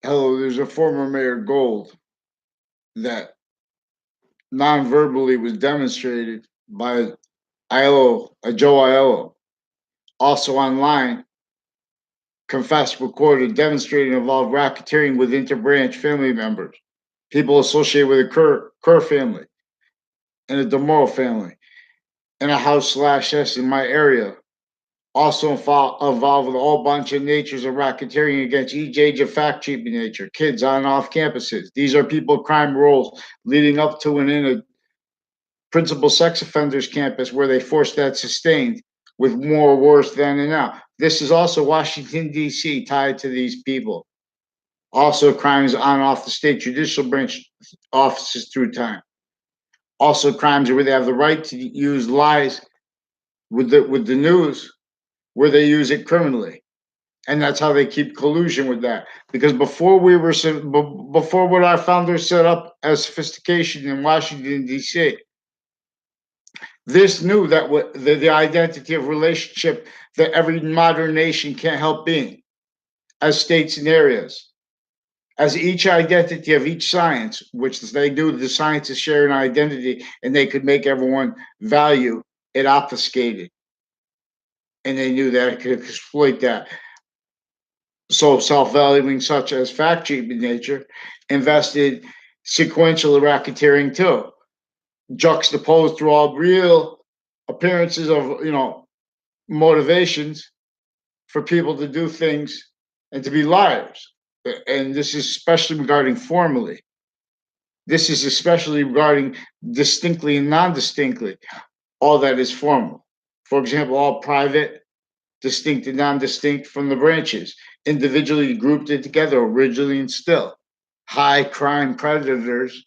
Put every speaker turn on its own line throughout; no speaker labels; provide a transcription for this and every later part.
Hello, there's a former Mayor Gold that non-verbally was demonstrated by Joe Aiello. Also online, confessed, recorded, demonstrating involved racketeering with interbranch family members, people associated with the Kerr family and the DeMoro family, in a house/S in my area. Also involved with a whole bunch of natures of racketeering against each age of fact cheaping nature, kids on and off campuses. These are people crime roles leading up to and in a principal sex offenders campus where they forced that sustained with more worse than and now. This is also Washington, D.C., tied to these people. Also, crimes on and off the state judicial branch offices through time. Also, crimes where they have the right to use lies with the news, where they use it criminally, and that's how they keep collusion with that. Because before what our founders set up as sophistication in Washington D.C., this knew that the identity of relationship that every modern nation can't help being, as states and areas, as each identity of each science, which they do, the sciences share an identity, and they could make everyone value it obfuscated, and they knew that it could exploit that. So self-valuing, such as fact cheap in nature, invested sequential racketeering too, juxtaposed through all real appearances of motivations for people to do things and to be liars. And this is especially regarding formally. This is especially regarding distinctly and non distinctly, all that is formal. For example, all private, distinct and non distinct from the branches, individually grouped it together originally and still. High crime predators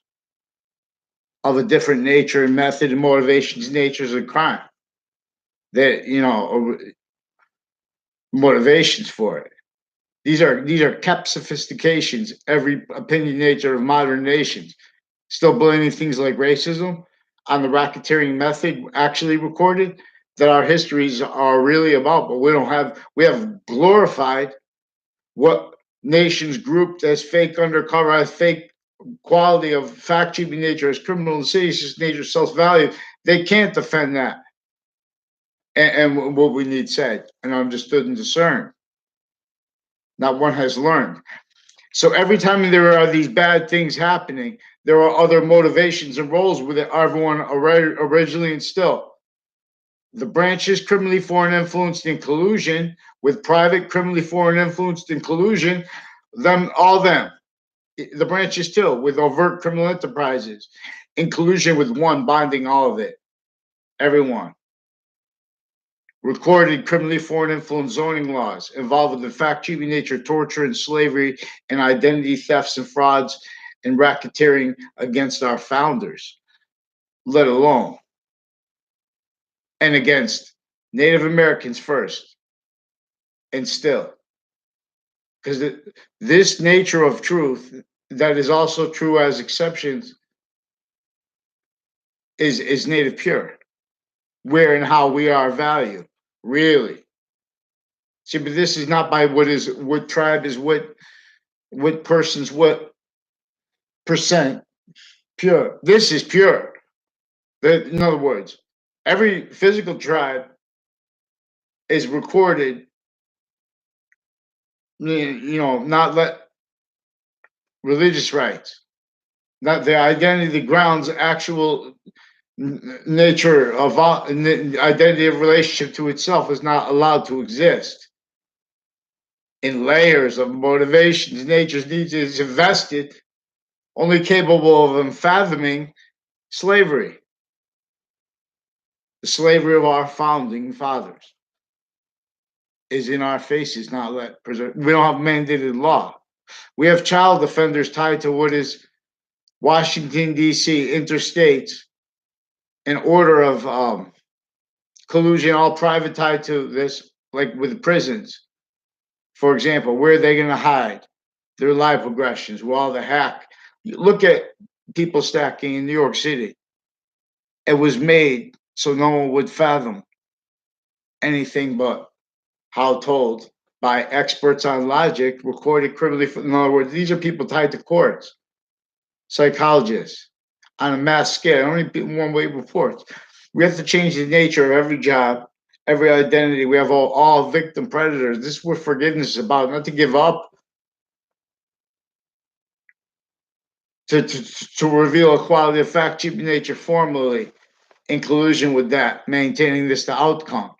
of a different nature and method and motivations, natures of crime. That, motivations for it. These are kept sophistications, every opinion nature of modern nations, still blaming things like racism on the racketeering method actually recorded that our histories are really about, but we have glorified what nations grouped as fake undercover, as fake quality of fact cheaping nature, as criminal and seditious nature, self value. They can't defend that. And what we need said and understood and discerned. Not one has learned. So every time there are these bad things happening, there are other motivations and roles with it. Everyone originally and still. The branches criminally foreign influenced in collusion with private criminally foreign influenced in collusion, them. The branches too, with overt criminal enterprises in collusion with one bonding all of it. Everyone. Recorded criminally foreign influence zoning laws involved with the fact cheating nature, torture and slavery and identity thefts and frauds and racketeering against our founders, let alone and against Native Americans first and still. Because this nature of truth that is also true as exceptions is native pure. Where and how we are valued, really. See, but this is not by what tribe is what person's what percent pure. This is pure. In other words, every physical tribe is recorded, not let religious rights, not the identity, the grounds, actual nature of identity of relationship to itself is not allowed to exist in layers of motivations, nature's needs is invested, only capable of fathoming slavery, the slavery of our founding fathers is in our faces, not let preserve. We don't have mandated law. We have child offenders tied to what is Washington, D.C., interstates, an order of collusion, all private tied to this, like with prisons. For example, where are they going to hide their live progressions? Well, the hack. Look at people stacking in New York City. It was made so no one would fathom anything but how told by experts on logic, recorded criminally. In other words, these are people tied to courts, psychologists, on a mass scale. Only one-way reports. We have to change the nature of every job, every identity. We have all victim predators. This is what forgiveness is about, not to give up, to reveal a quality of fact, cheap nature formally, in collusion with that, maintaining this the outcome,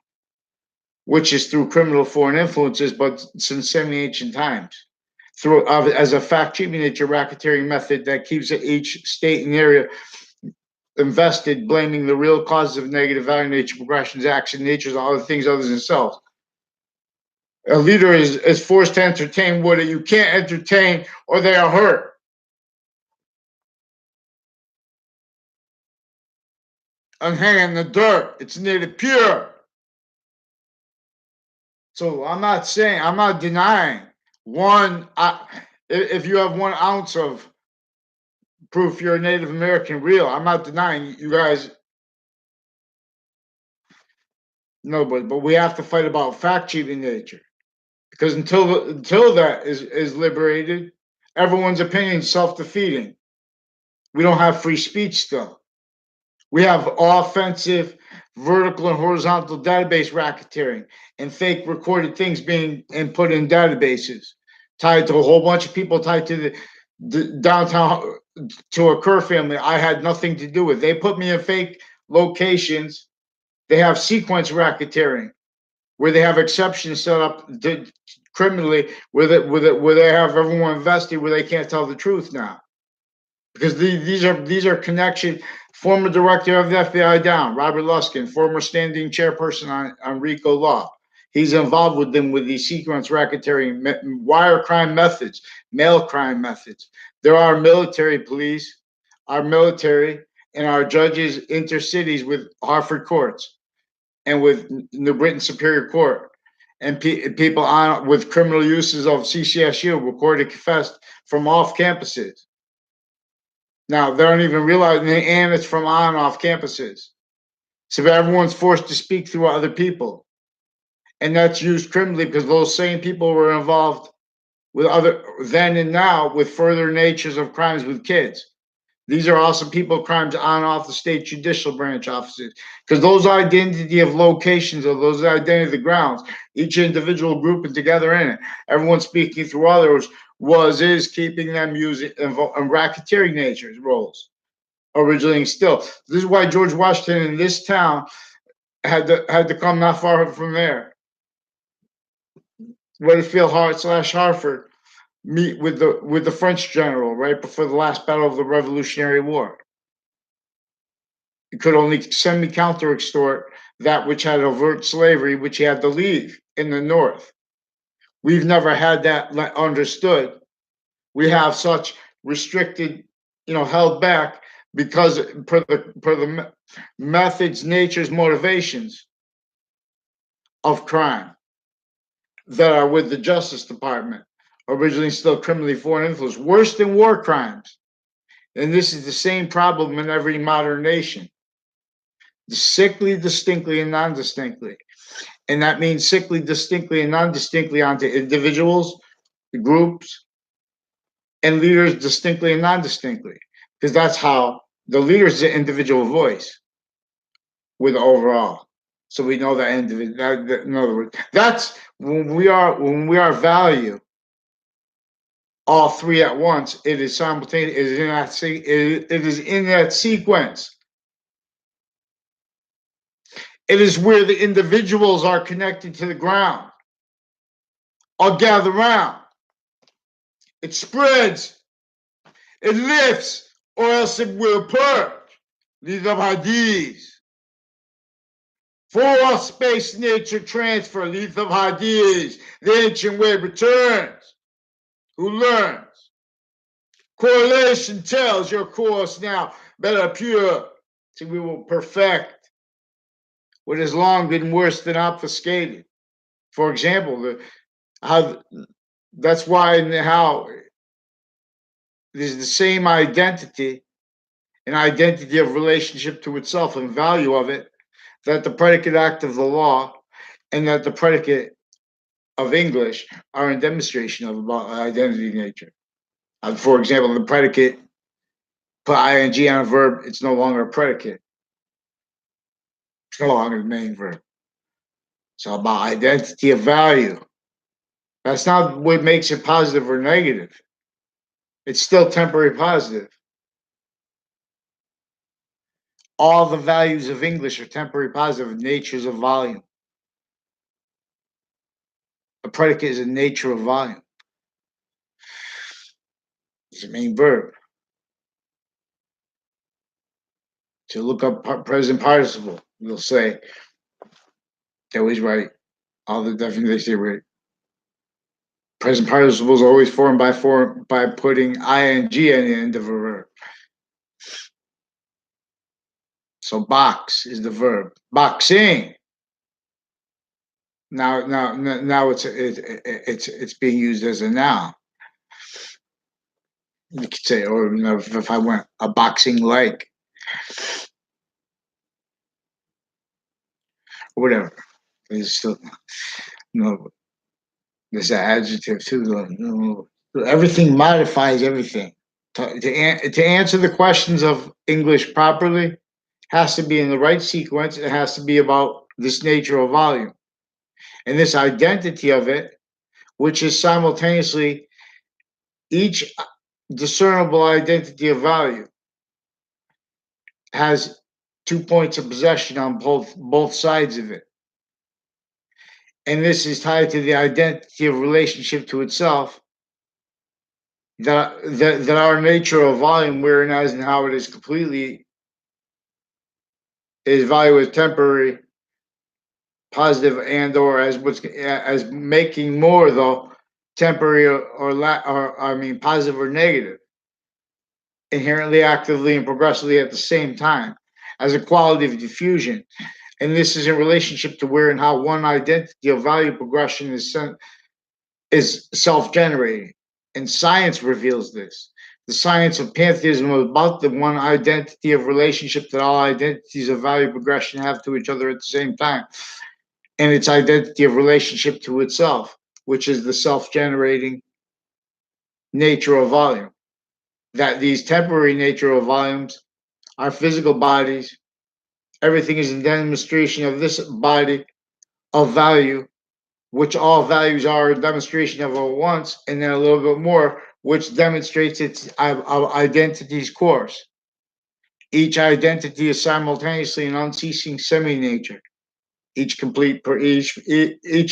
which is through criminal foreign influences, but since semi-ancient times, through as a fact cheap nature racketeering method that keeps each state and area invested, blaming the real causes of negative value, nature, progressions, action, natures, and other things other than themselves. A leader is forced to entertain what you can't entertain, or they are hurt. And hang in the dirt. It's nearly pure. So I'm not denying one. If you have 1 ounce of proof you're a Native American, real, I'm not denying you guys. No, but we have to fight about fact cheating nature, because until that is liberated, everyone's opinion is self defeating. We don't have free speech still. We have offensive, vertical, and horizontal database racketeering and fake recorded things being input in databases tied to a whole bunch of people tied to the downtown, to a Kerr family I had nothing to do with. They put me in fake locations. They have sequence racketeering where they have exceptions set up criminally, where they have everyone invested where they can't tell the truth now, because these are connection. Former director of the FBI down, Robert Luskin, former standing chairperson on RICO law. He's involved with them with these sequence racketeering, wire crime methods, mail crime methods. There are military police, our military, and our judges intercities with Hartford courts and with New Britain Superior Court, and people on with criminal uses of CCSU recorded confessed from off campuses. Now they don't even realize, and it's from on and off campuses. So everyone's forced to speak through other people, and that's used criminally because those same people were involved with other then and now with further natures of crimes with kids. These are also people crimes on and off the state judicial branch offices, because those identity of locations, or those identity of the grounds, each individual grouping together in it, everyone speaking through others, is keeping them using and racketeering nature's roles originally and still. This is why George Washington in this town had to come not far from there, Weatherfield / Hartford, meet with the French general right before the last battle of the Revolutionary War. He could only semi counter extort that which had overt slavery, which he had to leave in the North. We've never had that understood. We have such restricted, held back because per the methods, nature's motivations of crime that are with the Justice Department, originally still criminally foreign influence, worse than war crimes. And this is the same problem in every modern nation. Sickly, distinctly, and non-distinctly. And that means sickly, distinctly, and non-distinctly onto individuals, groups, and leaders distinctly and non-distinctly. Because that's how the leader is the individual voice with overall. So we know that individual. In other words, that's when we are value all three at once. It is simultaneous. It is in that sequence. It is where the individuals are connected to the ground, all gather round. It spreads, it lifts, or else it will purge. These are hadiths. For space nature transfer, Leaf of Hadiths, the ancient way returns. Who learns? Correlation tells your course now better pure, so we will perfect what has long been worse than obfuscated. For example, that's why and how there's the same identity, an identity of relationship to itself and value of it, that the predicate act of the law, and that the predicate of English are in demonstration of about identity nature. For example, the predicate, put ing on a verb, it's no longer a predicate. It's no longer the main verb. It's all about identity of value. That's not what makes it positive or negative. It's still temporary positive. All the values of English are temporary positive natures of volume. A predicate is a nature of volume. It's the main verb. To look up present participle, you'll say they always write all the definitions they write. Present participle is always formed by putting ing at the end of a verb. So box is the verb. Boxing. Now it's being used as a noun. You could say, or if I went a boxing leg, or whatever. There's still there's an adjective too. Everything modifies everything. To answer the questions of English properly, has to be in the right sequence. It has to be about this nature of volume and this identity of it, which is simultaneously each discernible identity of value has 2 points of possession on both sides of it. And this is tied to the identity of relationship to itself, that our nature of volume, where and as and how it is completely is value as temporary, positive, and or as making more though temporary or I mean positive or negative, inherently, actively, and progressively at the same time, as a quality of diffusion. And this is in relationship to where and how one identity of value progression is self-generating. And science reveals this. The science of pantheism is about the one identity of relationship that all identities of value progression have to each other at the same time, and its identity of relationship to itself, which is the self-generating nature of volume. That these temporary nature of volumes are physical bodies. Everything is a demonstration of this body of value, which all values are a demonstration of at once, and then a little bit more, which demonstrates its identity's course. Each identity is simultaneously an unceasing semi-nature. Each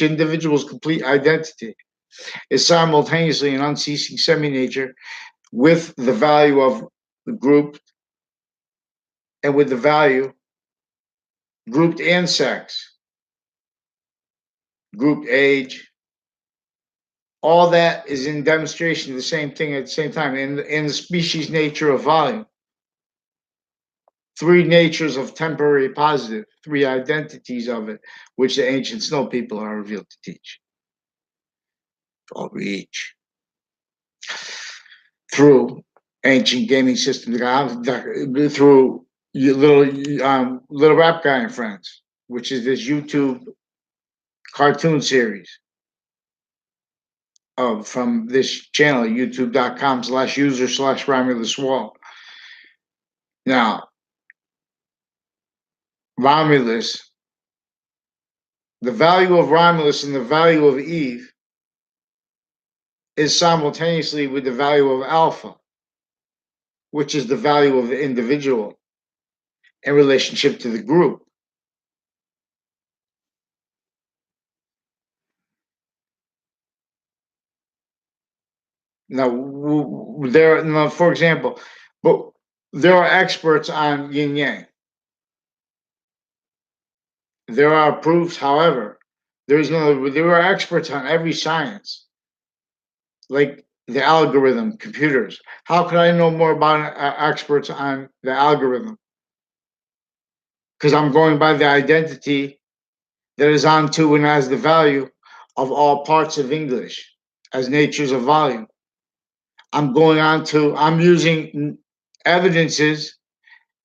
individual's complete identity is simultaneously an unceasing semi-nature with the value of the group and with the value grouped and sex, grouped age. All that is in demonstration of the same thing at the same time in the species nature of volume. Three natures of temporary positive, three identities of it, which the ancient snow people are revealed to teach. All reach through ancient gaming systems, through little rap guy and friends, which is this YouTube cartoon series from this channel, youtube.com/user/Romulus Wall. Now, Romulus, the value of Romulus and the value of Eve is simultaneously with the value of Alpha, which is the value of the individual in relationship to the group. Now, for example, but there are experts on yin yang. There are proofs, however, there are experts on every science, like the algorithm, computers. How could I know more about experts on the algorithm? Because I'm going by the identity that is on to and has the value of all parts of English as natures of volume. I'm using evidences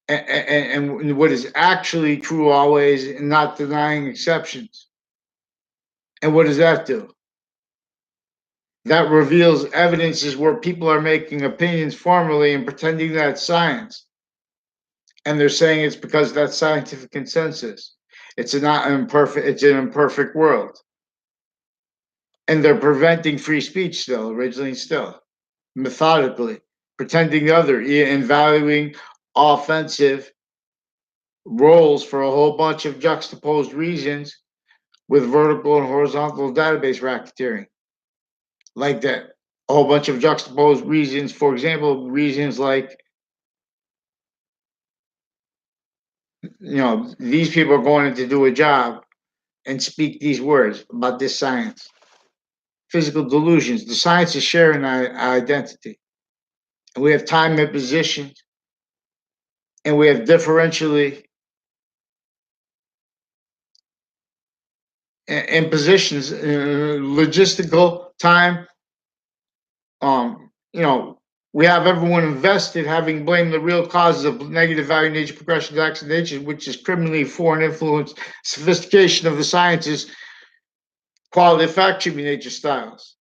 and what is actually true always and not denying exceptions. And what does that do? that reveals evidences where people are making opinions formally and pretending that's science. And they're saying it's because that's scientific consensus. It's an imperfect world. And they're preventing free speech still, originally still, methodically, pretending the other, and valuing offensive roles for a whole bunch of juxtaposed reasons with vertical and horizontal database racketeering. Like that, a whole bunch of juxtaposed reasons. For example, reasons like, these people are going in to do a job and speak these words about this science. Physical delusions. The science is sharing our identity. And we have time and position, and we have differentially in positions, logistical time. You know, we have everyone invested having blamed the real causes of negative value nature progression accident, which is criminally foreign influence, sophistication of the sciences, quality of fact treatment nature styles,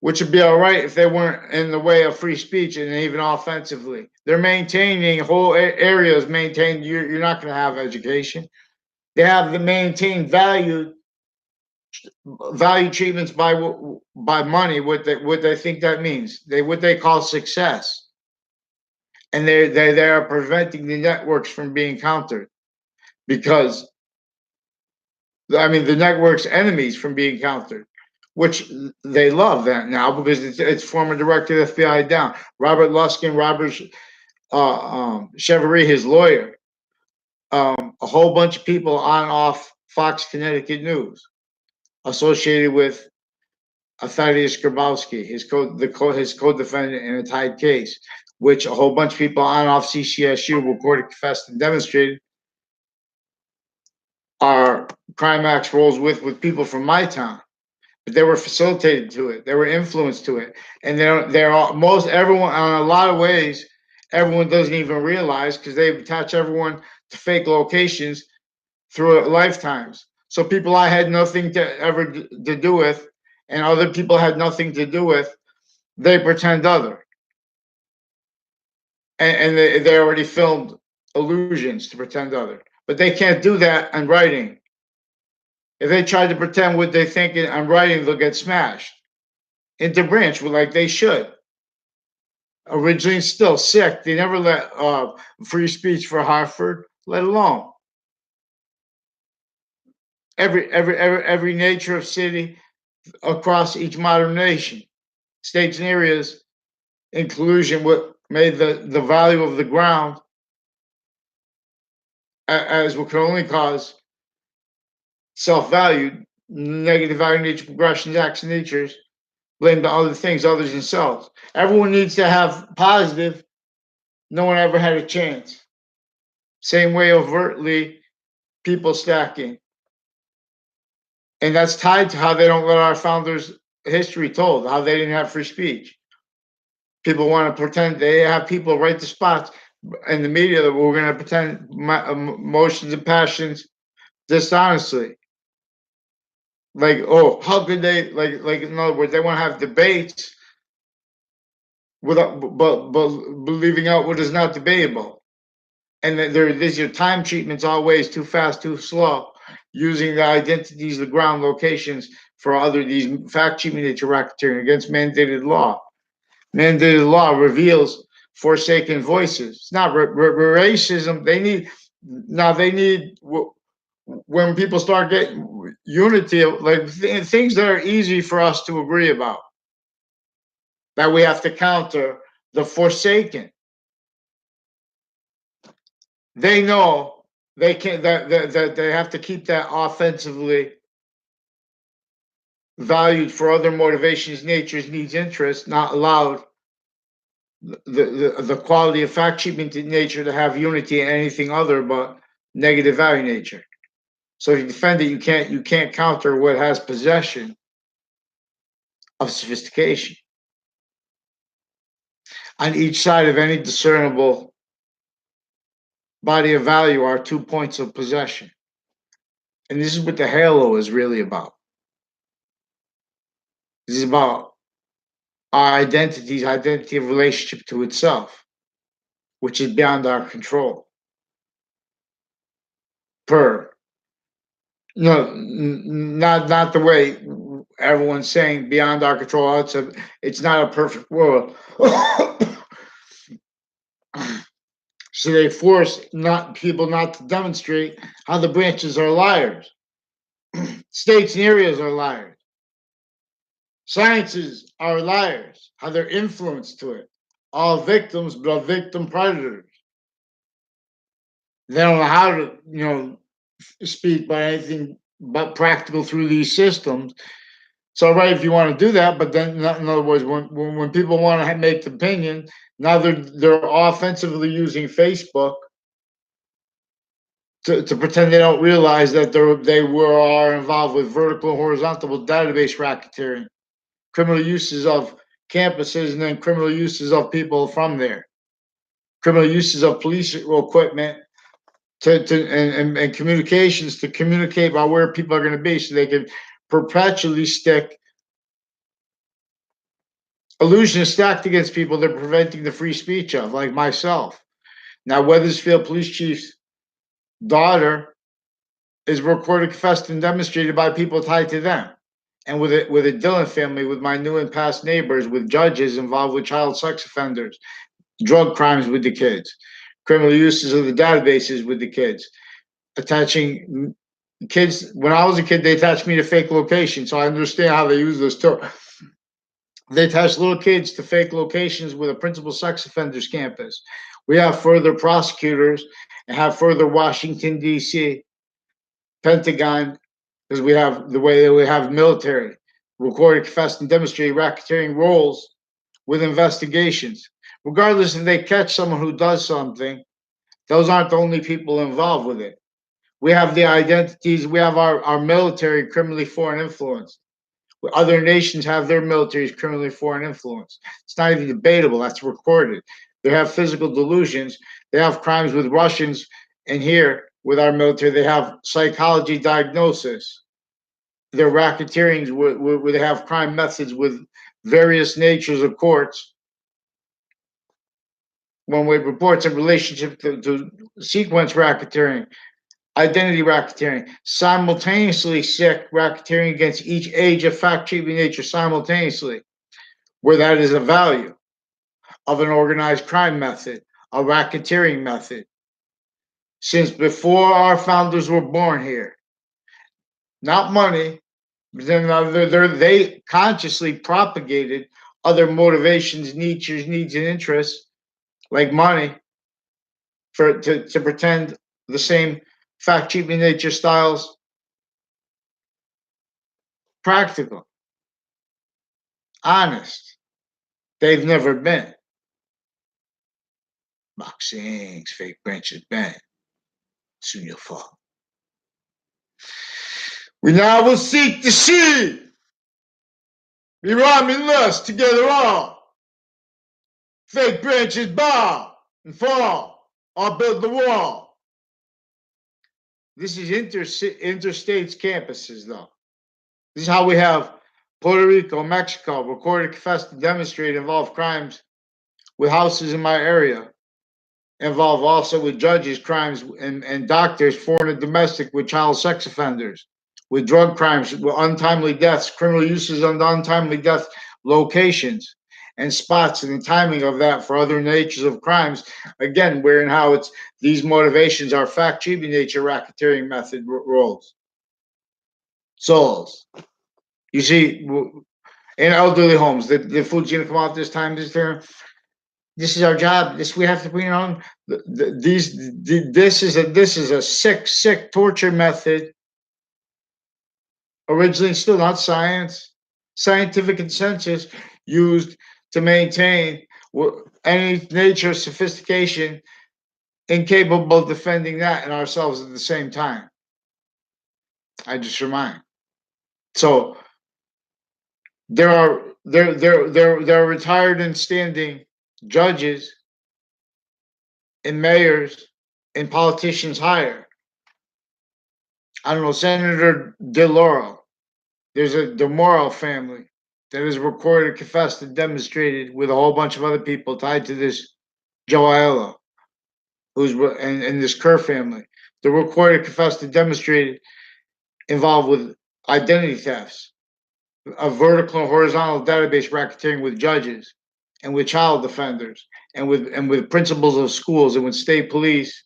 which would be all right if they weren't in the way of free speech and even offensively. They're maintaining whole areas. Maintained. You're not going to have education. They have the maintained value treatments by money. What they think that means. What they call success, and they are preventing the networks from being countered because, I mean, the network's enemies from being countered, which they love that now because it's former director of the FBI down. Robert Luskin, Robert Chevery, his lawyer, a whole bunch of people on off Fox Connecticut News associated with Thaddeus Grabowski, his co-defendant in a tied case, which a whole bunch of people on off CCSU reported, confessed, and demonstrated are crime acts rolls with people from my town. But they were facilitated to it. They were influenced to it, and they're all, most everyone, on a lot of ways, everyone doesn't even realize because they attach everyone to fake locations through lifetimes. So people I had nothing to do with, and other people had nothing to do with, they pretend other, and they already filmed illusions to pretend other, but they can't do that in writing. If they try to pretend what they think on writing, they'll get smashed into branch like they should. Originally, still sick. They never let free speech for Hartford, let alone every nature of city across each modern nation, states and areas, in collusion with made the value of the ground as what can only cause self-valued, negative value nature progressions, acts and natures, blame to other things, others themselves. Everyone needs to have positive. No one ever had a chance. Same way overtly people stacking. And that's tied to how they don't let our founders' history told, how they didn't have free speech. People want to pretend they have people write the spots in the media that we're going to pretend emotions and passions dishonestly. Like, oh, how could they, like in other words, they want to have debates without, but leaving out what is not debatable. And there's your time treatments always too fast, too slow, using the identities, the ground locations for other these fact treatment nature racketeering against mandated law. Mandated law reveals forsaken voices. It's not racism. They need when people start getting unity, like things that are easy for us to agree about, that we have to counter the forsaken. They know they can that they have to keep that offensively valued for other motivations, natures, needs, interests, not allowed the quality of fact treatment in nature to have unity in anything other but negative value nature. So if you defend it, you can't counter what has possession of sophistication. On each side of any discernible body of value are 2 points of possession. And this is what the halo is really about. This is about our identity of relationship to itself, which is beyond our control. Per no, not the way everyone's saying beyond our control. It's not a perfect world. So they force not people not to demonstrate how the branches are liars. States and areas are liars. Sciences are liars. How they're influenced to it. All victims, but victim predators. They don't know how to, speak by anything but practical through these systems. It's all right if you want to do that, but then, in other words, when people want to make the opinion, now they're offensively using Facebook to pretend they don't realize that are involved with vertical and horizontal database racketeering, criminal uses of campuses, and then criminal uses of people from there, criminal uses of police equipment and communications to communicate about where people are going to be, so they can perpetually stick illusions stacked against people they're preventing the free speech of, like myself. Now, Weathersfield Police Chief's daughter is recorded, confessed, and demonstrated by people tied to them. And with a Dillon family, with my new and past neighbors, with judges involved with child sex offenders, drug crimes with the kids, criminal uses of the databases with the kids, attaching kids. When I was a kid, they attached me to fake locations, so I understand how they use this too. They attach little kids to fake locations with a principal sex offenders campus. We have further prosecutors and have further Washington, D.C., Pentagon, because we have the way that we have military, recorded, confessed, and demonstrated racketeering roles with investigations. Regardless if they catch someone who does something, those aren't the only people involved with it. We have the identities, we have our military criminally foreign influence. Other nations have their militaries criminally foreign influence. It's not even debatable. That's recorded. They have physical delusions. They have crimes with Russians, and here with our military, they have psychology diagnosis. Their racketeerings where they have crime methods with various natures of courts. One-way reports in relationship to sequence racketeering, identity racketeering, simultaneously sick racketeering against each age of fact-cheating nature simultaneously, where that is a value of an organized crime method, a racketeering method. Since before our founders were born here, not money, but then they consciously propagated other motivations, needs, and interests, like money, to pretend the same fact-cheating nature styles practical, honest. They've never been. Boxing's fake branches bent. Soon you'll fall. We now will seek to see. We rhyme and lust together all. Fake branches bow and fall. I'll build the wall. This is interstates campuses, though. This is how we have Puerto Rico, Mexico, recorded, confessed, and demonstrated involved crimes with houses in my area. Involve also with judges, crimes, and doctors, foreign and domestic, with child sex offenders, with drug crimes, with untimely deaths, criminal uses on untimely death locations and spots, and the timing of that for other natures of crimes. Again, where and how it's these motivations are fact-cheating nature racketeering method roles. Souls. You see, in elderly homes, the food's gonna come out this time. This is our job. This we have to, this is a sick torture method. Originally, still not science, scientific consensus used to maintain any nature of sophistication, incapable of defending that and ourselves at the same time. I just remind. So there are retired and standing judges and mayors and politicians higher. I don't know, Senator DeLauro. There's a DeMoro family that is recorded, confessed, and demonstrated with a whole bunch of other people tied to this Joe Aiello, and this Kerr family. The recorded, confessed, and demonstrated involved with identity thefts, a vertical and horizontal database racketeering with judges and with child defenders and with principals of schools and with state police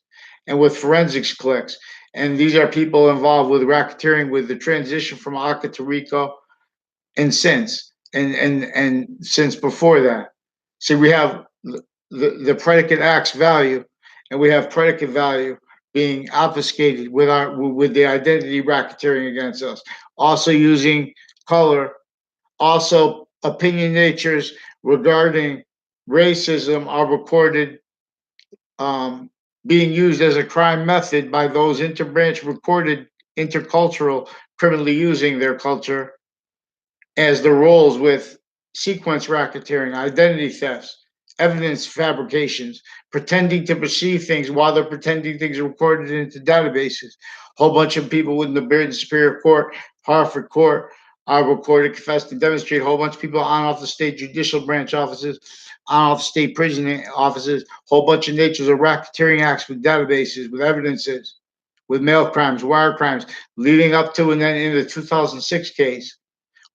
and with forensics clicks. And these are people involved with racketeering with the transition from ACA to RICO and since before that. See, we have the predicate acts value, and we have predicate value being obfuscated with the identity racketeering against us. Also using color, also opinion natures regarding racism are recorded, being used as a crime method by those interbranch recorded intercultural criminally using their culture as the roles with sequence racketeering, identity thefts, evidence fabrications, pretending to perceive things while they're pretending things are recorded into databases. A whole bunch of people within the Bearden Superior Court, Hartford Court, are recorded, confessed, and demonstrate. A whole bunch of people on off the state judicial branch offices, on off state prison offices, a whole bunch of natures of racketeering acts with databases, with evidences, with mail crimes, wire crimes, leading up to and then in the 2006 case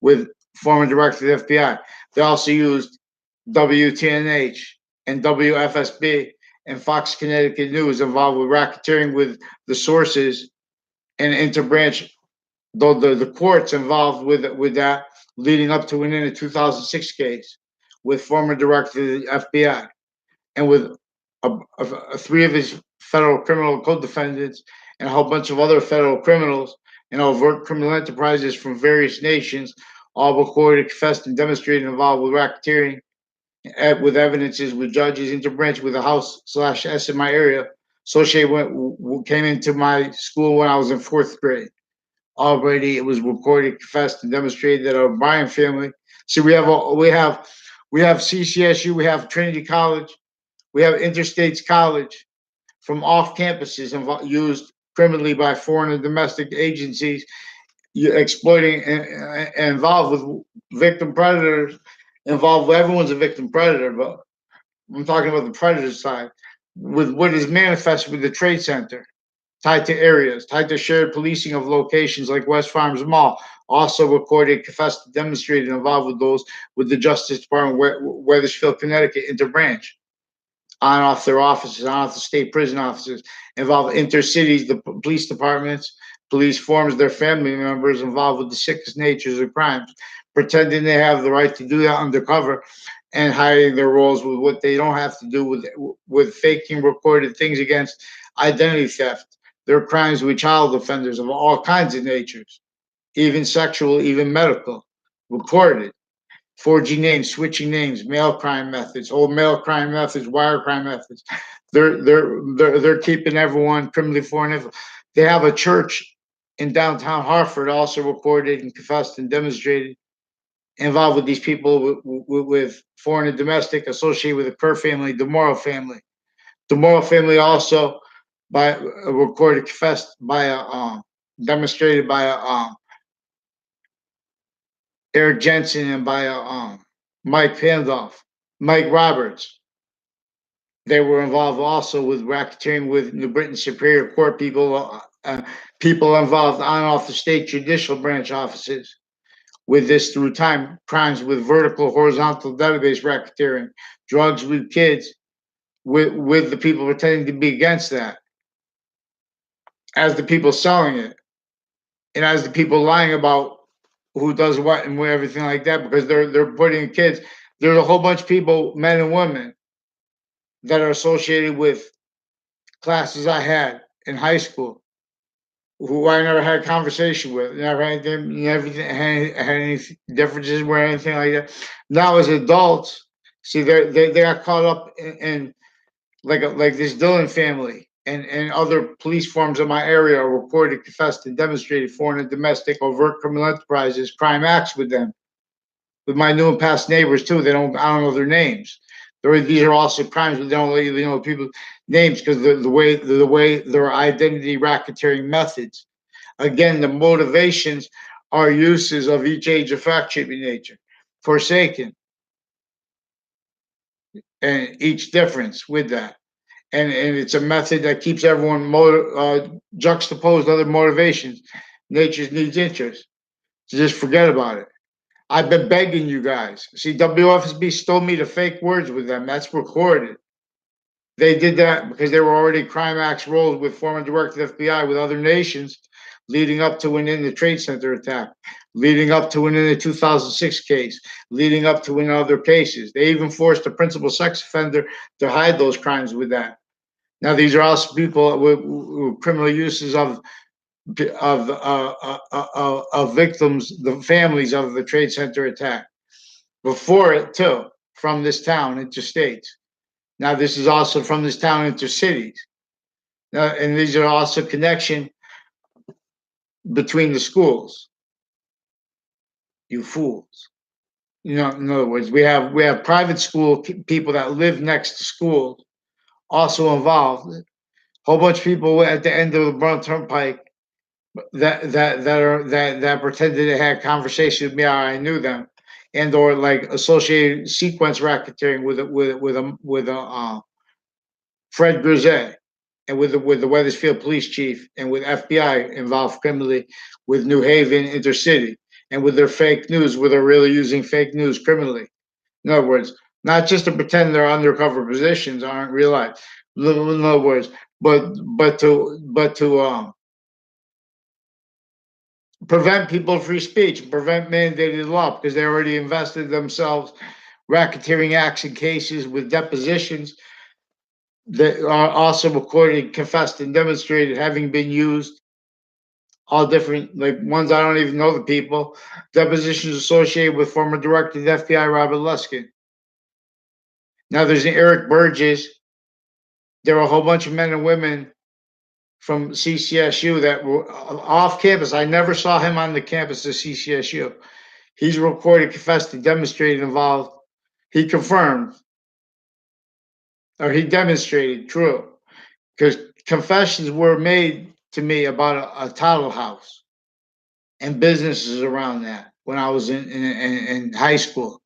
with former director of the FBI. They also used WTNH and WFSB and Fox Connecticut News involved with racketeering with the sources and interbranch, though the courts involved with that leading up to and in the 2006 case with former director of the FBI and with three of his federal criminal co-defendants and a whole bunch of other federal criminals and overt criminal enterprises from various nations, all recorded, confessed, and demonstrated involved with racketeering, with evidences, with judges, interbranch with the House slash S in my area, associated came into my school when I was in fourth grade. Already, it was recorded, confessed, and demonstrated that our Bryan family. See, we have CCSU, we have Trinity College, we have Interstates College from off campuses used criminally by foreign and domestic agencies, exploiting and involved with victim predators. Involved, everyone's a victim predator, but I'm talking about the predator side. With what is manifested with the Trade Center, tied to areas, tied to shared policing of locations like West Farms Mall, also recorded, confessed, demonstrated, involved with those with the Justice Department, Weathersfield, Connecticut, interbranch on off their offices, on off the state prison offices, involve intercities, the police departments, police forms their family members involved with the sickest natures of crimes, pretending they have the right to do that undercover and hiding their roles with what they don't have to do with faking recorded things against identity theft. There are crimes with child offenders of all kinds of natures, even sexual, even medical, recorded forging names, switching names, mail crime methods, old mail crime methods, wire crime methods. They're keeping everyone criminally foreign. They have a church in downtown Hartford also recorded and confessed and demonstrated involved with these people with foreign and domestic associated with the Kerr family, the Morrow family. The Morrow family also by recorded, confessed by demonstrated by Eric Jensen and by Mike Pandolf, Mike Roberts. They were involved also with racketeering with New Britain Superior Court people, people involved on and off the state judicial branch offices with this through time, crimes with vertical, horizontal database racketeering, drugs with kids, with the people pretending to be against that, as the people selling it, and as the people lying about who does what and where everything like that, because they're putting kids. There's a whole bunch of people, men and women, that are associated with classes I had in high school, who I never had a conversation with, never had anything, had any differences or anything like that. Now as adults, see, they got caught up in like this Dillon family and other police forms in my area are reported, confessed, and demonstrated foreign and domestic overt criminal enterprises, crime acts with them, with my new and past neighbors too. I don't know their names. These are also crimes, but they don't let you know people's names because the way their identity racketeering methods. Again, the motivations are uses of each age of fact shaping nature. forsaken, and each difference with that. And it's a method that keeps everyone juxtaposed other motivations, nature's needs, interests. So just forget about it. I've been begging you guys. See, WFSB stole me the fake words with them. That's recorded. They did that because they were already crime acts rolled with former director of the FBI with other nations leading up to and in the Trade Center attack, leading up to and in the 2006 case, leading up to in other cases. They even forced the principal sex offender to hide those crimes with that. Now, these are also people with criminal uses of victims, the families of the Trade Center attack. Before it, too, from this town into states. Now, this is also from this town into cities. Now, and these are also connection between the schools. You fools. You know, in other words, we have private school people that live next to schools also involved. A whole bunch of people at the end of the Brown Turnpike that pretended they had conversations with me, or I knew them, and or like associated sequence racketeering with Fred Grisette, and with the Weathersfield police chief, and with FBI involved criminally with New Haven Intercity, and with their fake news, where they're really using fake news criminally. In other words, not just to pretend they're undercover positions aren't real life. In other words, but to prevent people free speech, prevent mandated law because they already invested themselves racketeering acts and cases with depositions that are also recorded, confessed, and demonstrated having been used. All different, like ones I don't even know the people. Depositions associated with former director of the FBI, Robert Luskin. Now there's an Eric Burgess. There were a whole bunch of men and women from CCSU that were off campus. I never saw him on the campus of CCSU. He's recorded, confessed, and demonstrated involved. He confirmed, or he demonstrated, true, because confessions were made to me about a title house and businesses around that when I was in high school.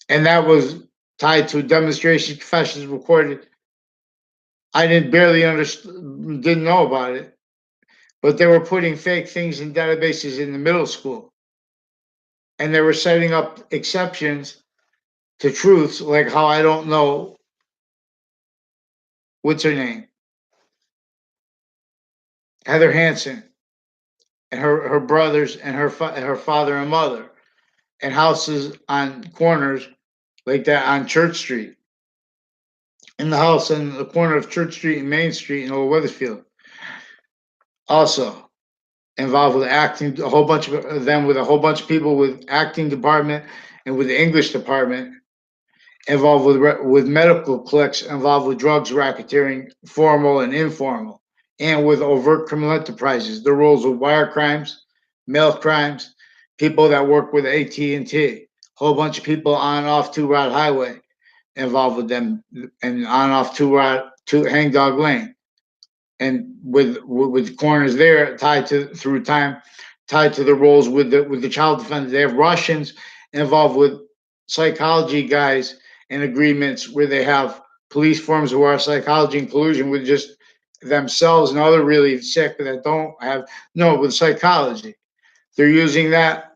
And that was tied to demonstration confessions recorded. I didn't barely understand, didn't know about it, but they were putting fake things in databases in the middle school. And they were setting up exceptions to truths, like how I don't know what's her name, Heather Hansen, and her brothers and her father and mother, and houses on corners like that on Church Street, in the house on the corner of Church Street and Main Street in Old Weathersfield. Also involved with acting, a whole bunch of them with a whole bunch of people with acting department and with the English department, involved with medical clicks, involved with drugs racketeering, formal and informal, and with overt criminal enterprises. The roles of wire crimes, mail crimes, people that work with AT&T, whole bunch of people on and off Two Rod Highway involved with them, and on and off Two Hang Dog Lane, and with corners there tied to through time, tied to the roles with the child defenders. They have Russians involved with psychology guys and agreements where they have police forms who are psychology in collusion with just themselves and other really sick that don't have no with psychology. They're using that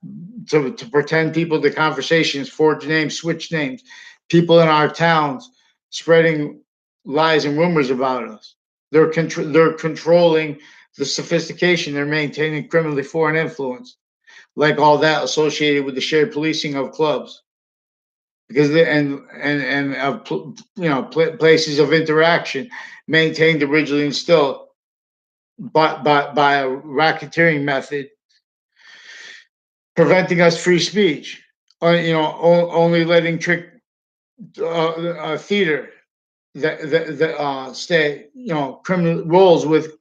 to pretend people to conversations, forge names, switch names, people in our towns spreading lies and rumors about us. They're controlling the sophistication. They're maintaining criminally foreign influence, like all that associated with the shared policing of clubs, because places of interaction maintained originally and still by a racketeering method, preventing us free speech, or only letting trick theater that stay criminal roles with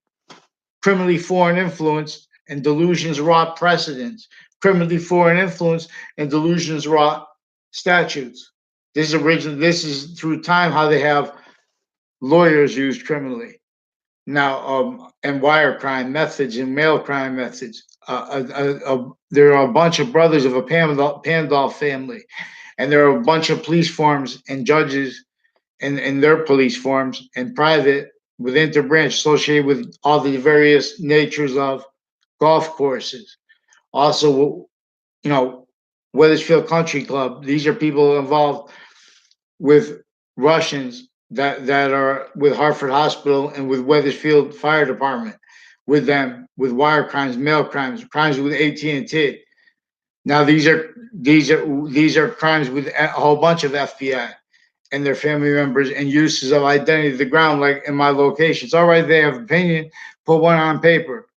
criminally foreign influence and delusions wrought precedents, criminally foreign influence and delusions wrought statutes. This is through time how they have lawyers used criminally. Now, and wire crime methods and mail crime methods. There are a bunch of brothers of a Pandolf family, and there are a bunch of police forms and judges in their police forms and private with interbranch associated with all the various natures of golf courses. Also, Weathersfield Country Club. These are people involved with Russians that are with Hartford Hospital and with Weathersfield Fire Department, with them, with wire crimes, mail crimes, crimes with AT&T. Now these are crimes with a whole bunch of FBI and their family members and uses of identity to the ground, like in my locations. All right, they have opinion, put one on paper.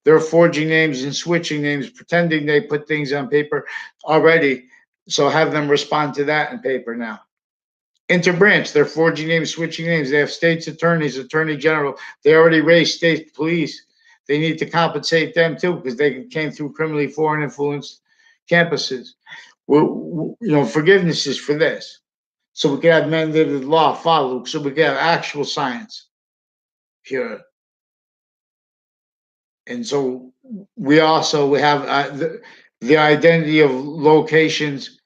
They're forging names and switching names, pretending they put things on paper already. So have them respond to that in paper now. Interbranch, they're forging names, switching names. They have states attorneys, attorney general. They already raised state police. They need to compensate them too because they came through criminally foreign influenced campuses. Forgiveness is for this. So we can have mandated law followed. So we can have actual science here. And so we have the identity of locations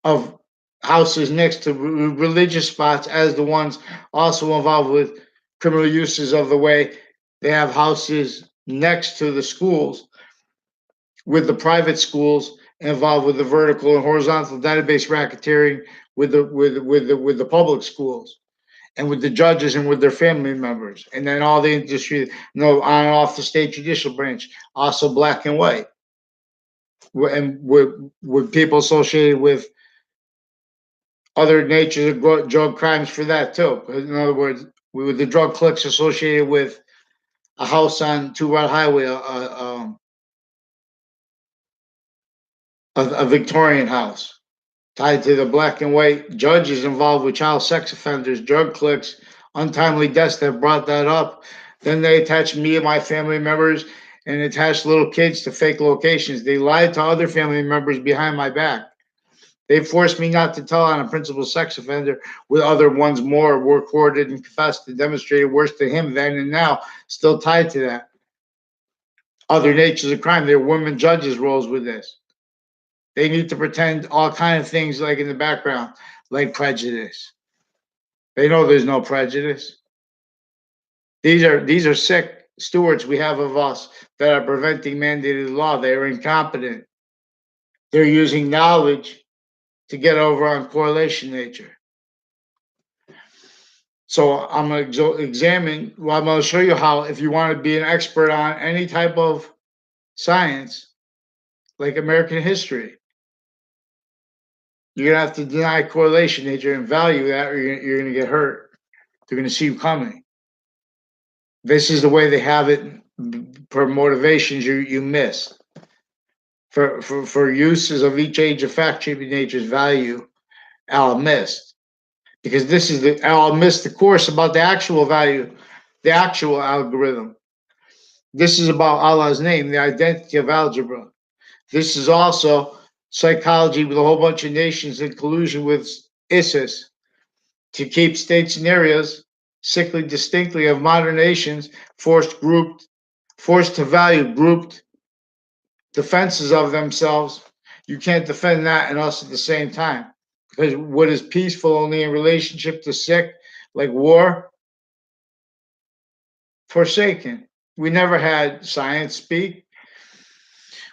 of houses next to religious spots as the ones also involved with criminal uses of the way they have houses next to the schools with the private schools involved with the vertical and horizontal database racketeering with the public schools and with the judges and with their family members, and then all the industry, on and off the state judicial branch, also black and white, and with people associated with other natures of drug crimes for that too. In other words, with the drug cliques associated with a house on Two Rod Highway, a Victorian house tied to the black and white judges involved with child sex offenders, drug cliques, untimely deaths that brought that up. Then they attached me and my family members and attached little kids to fake locations. They lied to other family members behind my back. They forced me not to tell on a principal sex offender, with other ones more were recorded and confessed and demonstrated worse to him then and now, still tied to that. Other natures of crime. There are women judges' roles with this. They need to pretend all kind of things like in the background, like prejudice. They know there's no prejudice. These are sick stewards we have of us that are preventing mandated law. They are incompetent. They're using knowledge to get over on correlation nature. So I'm going to examine, well, I'm going to show you how, if you want to be an expert on any type of science, like American history, you're going to have to deny correlation nature and value that, or you're going to get hurt. They're going to see you coming. This is the way they have it for motivations you miss. For uses of each age of fact shaping nature's value, Al missed. Because this is Al missed the course about the actual value, the actual algorithm. This is about Allah's name, the identity of algebra. This is also psychology with a whole bunch of nations in collusion with ISIS to keep states and areas sickly distinctly of modern nations forced to value grouped defenses of themselves. You can't defend that and us at the same time. Because what is peaceful only in relationship to sick, like war, forsaken. We never had science speak.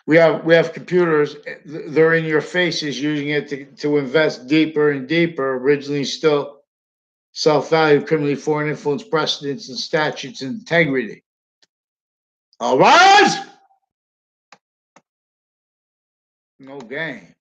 We have computers. They're in your faces, using it to invest deeper and deeper. Originally, still self-value, criminally foreign influence, precedents and statutes and integrity. All right, no game.